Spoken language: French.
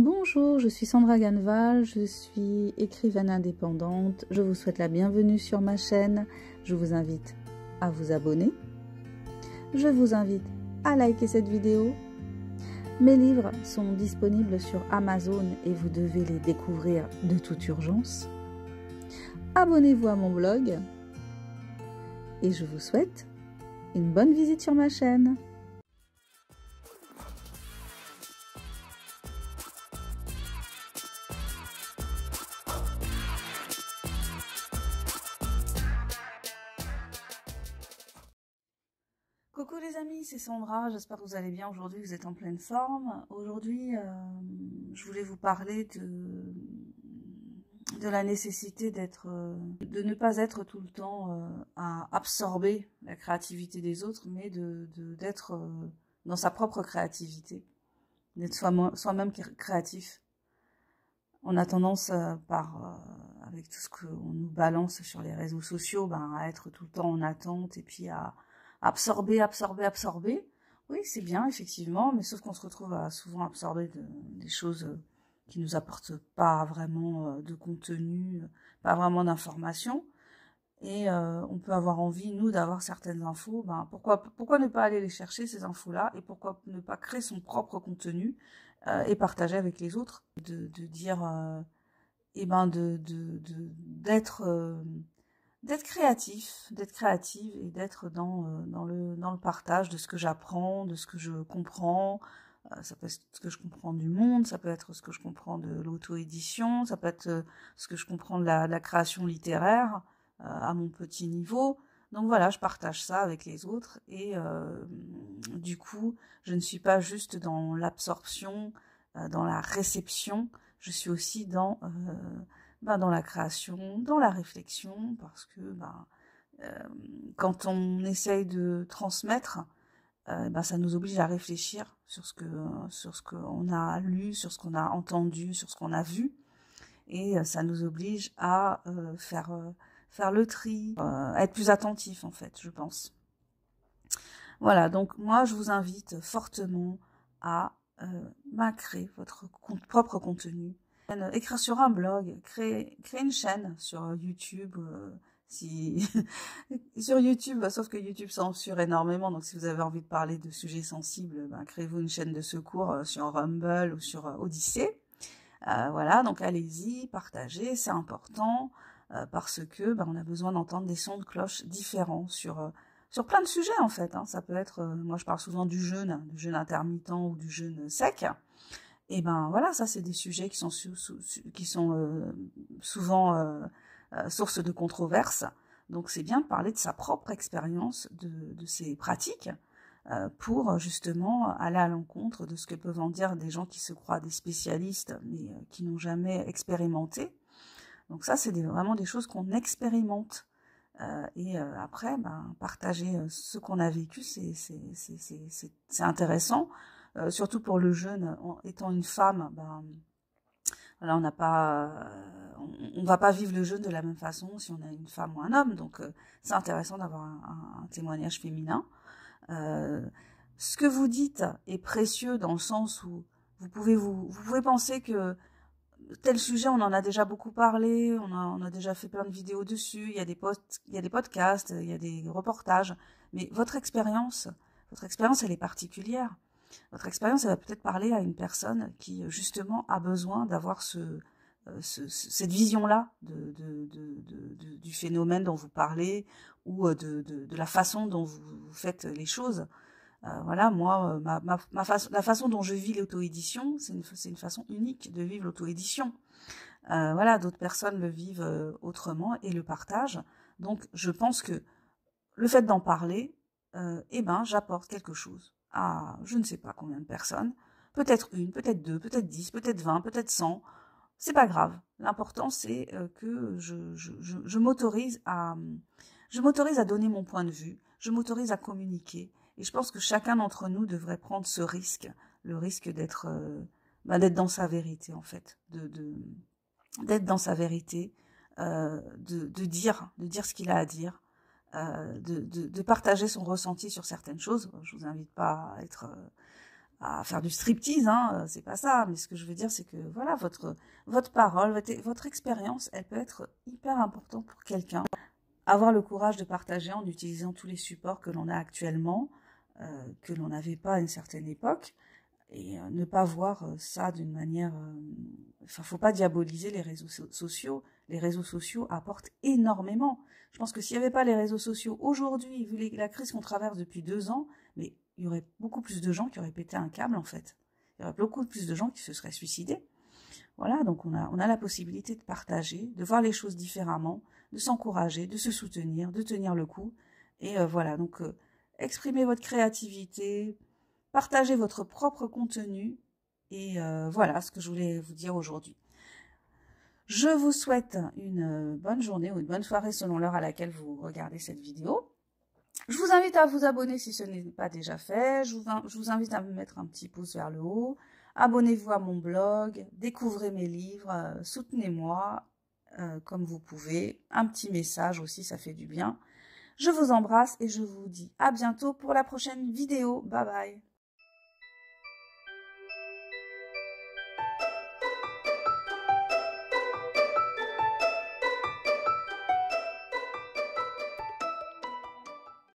Bonjour, je suis Sandra Ganval, je suis écrivaine indépendante. Je vous souhaite la bienvenue sur ma chaîne. Je vous invite à vous abonner. Je vous invite à liker cette vidéo. Mes livres sont disponibles sur Amazon et vous devez les découvrir de toute urgence. Abonnez-vous à mon blog et je vous souhaite une bonne visite sur ma chaîne. Coucou les amis, c'est Sandra, j'espère que vous allez bien aujourd'hui, vous êtes en pleine forme. Aujourd'hui, je voulais vous parler de la nécessité de ne pas être tout le temps à absorber la créativité des autres, mais d'être dans sa propre créativité, d'être soi-même créatif. On a tendance, avec tout ce qu'on nous balance sur les réseaux sociaux, à être tout le temps en attente et puis à absorber. Oui, c'est bien, effectivement, mais sauf qu'on se retrouve à souvent absorber des choses qui nous apportent pas vraiment de contenu, pas vraiment d'information. Et on peut avoir envie, nous, d'avoir certaines infos. Pourquoi ne pas aller les chercher, ces infos-là, et pourquoi ne pas créer son propre contenu et partager avec les autres, d'être créative et d'être dans le partage de ce que j'apprends, de ce que je comprends. Ça peut être ce que je comprends du monde, ça peut être ce que je comprends de l'auto-édition, ça peut être ce que je comprends de la création littéraire à mon petit niveau. Donc voilà, je partage ça avec les autres et du coup, je ne suis pas juste dans l'absorption, dans la réception, je suis aussi dans la création, dans la réflexion, parce que quand on essaye de transmettre, ça nous oblige à réfléchir sur ce qu'on a lu, sur ce qu'on a entendu, sur ce qu'on a vu, et ça nous oblige à faire le tri, être plus attentif en fait, je pense. Voilà, donc moi je vous invite fortement à créer votre propre contenu, écrire sur un blog, créer une chaîne sur YouTube, sur YouTube, sauf que YouTube censure énormément, donc si vous avez envie de parler de sujets sensibles, créez-vous une chaîne de secours sur Rumble ou sur Odyssée. Voilà, donc allez-y, partagez, c'est important, parce que on a besoin d'entendre des sons de cloche différents sur plein de sujets en fait. Ça peut être, moi je parle souvent du jeûne intermittent ou du jeûne sec. Et voilà, ça c'est des sujets qui sont souvent source de controverses. Donc c'est bien de parler de sa propre expérience de ces pratiques pour justement aller à l'encontre de ce que peuvent en dire des gens qui se croient des spécialistes mais qui n'ont jamais expérimenté. Donc ça c'est vraiment des choses qu'on expérimente. Et après, partager ce qu'on a vécu, c'est intéressant. Surtout pour le jeune, étant une femme, voilà, on va pas vivre le jeûne de la même façon si on a une femme ou un homme, donc c'est intéressant d'avoir un témoignage féminin. Ce que vous dites est précieux dans le sens où vous pouvez penser que tel sujet, on en a déjà beaucoup parlé, on a déjà fait plein de vidéos dessus, il y a des podcasts, il y a des reportages, mais votre expérience, elle est particulière. Votre expérience, elle va peut-être parler à une personne qui, justement, a besoin d'avoir cette vision-là du phénomène dont vous parlez ou de la façon dont vous faites les choses. Voilà, moi, la façon dont je vis l'auto-édition, c'est une façon unique de vivre l'auto-édition. Voilà, d'autres personnes le vivent autrement et le partagent. Donc, je pense que le fait d'en parler, j'apporte quelque chose à je ne sais pas combien de personnes, peut-être une, peut-être deux, peut-être 10, peut-être 20, peut-être 100, c'est pas grave. L'important c'est que je m'autorise à donner mon point de vue, je m'autorise à communiquer, et je pense que chacun d'entre nous devrait prendre ce risque, le risque d'être dans sa vérité en fait, d'être dans sa vérité, de dire ce qu'il a à dire. De partager son ressenti sur certaines choses. Je vous invite pas à être à faire du striptease, hein, c'est pas ça, mais ce que je veux dire, c'est que voilà, votre parole, votre expérience, elle peut être hyper importante pour quelqu'un. Avoir le courage de partager en utilisant tous les supports que l'on a actuellement, que l'on n'avait pas à une certaine époque, et ne pas voir ça d'une manière... Enfin, faut pas diaboliser les réseaux sociaux. Les réseaux sociaux apportent énormément. Je pense que s'il n'y avait pas les réseaux sociaux aujourd'hui, vu la crise qu'on traverse depuis 2 ans, mais il y aurait beaucoup plus de gens qui auraient pété un câble, en fait. Il y aurait beaucoup plus de gens qui se seraient suicidés. Voilà, donc on a la possibilité de partager, de voir les choses différemment, de s'encourager, de se soutenir, de tenir le coup. Et voilà, donc exprimez votre créativité, partagez votre propre contenu. Et voilà ce que je voulais vous dire aujourd'hui. Je vous souhaite une bonne journée ou une bonne soirée selon l'heure à laquelle vous regardez cette vidéo. Je vous invite à vous abonner si ce n'est pas déjà fait. Je vous invite à me mettre un petit pouce vers le haut. Abonnez-vous à mon blog, découvrez mes livres, soutenez-moi comme vous pouvez. Un petit message aussi, ça fait du bien. Je vous embrasse et je vous dis à bientôt pour la prochaine vidéo. Bye bye.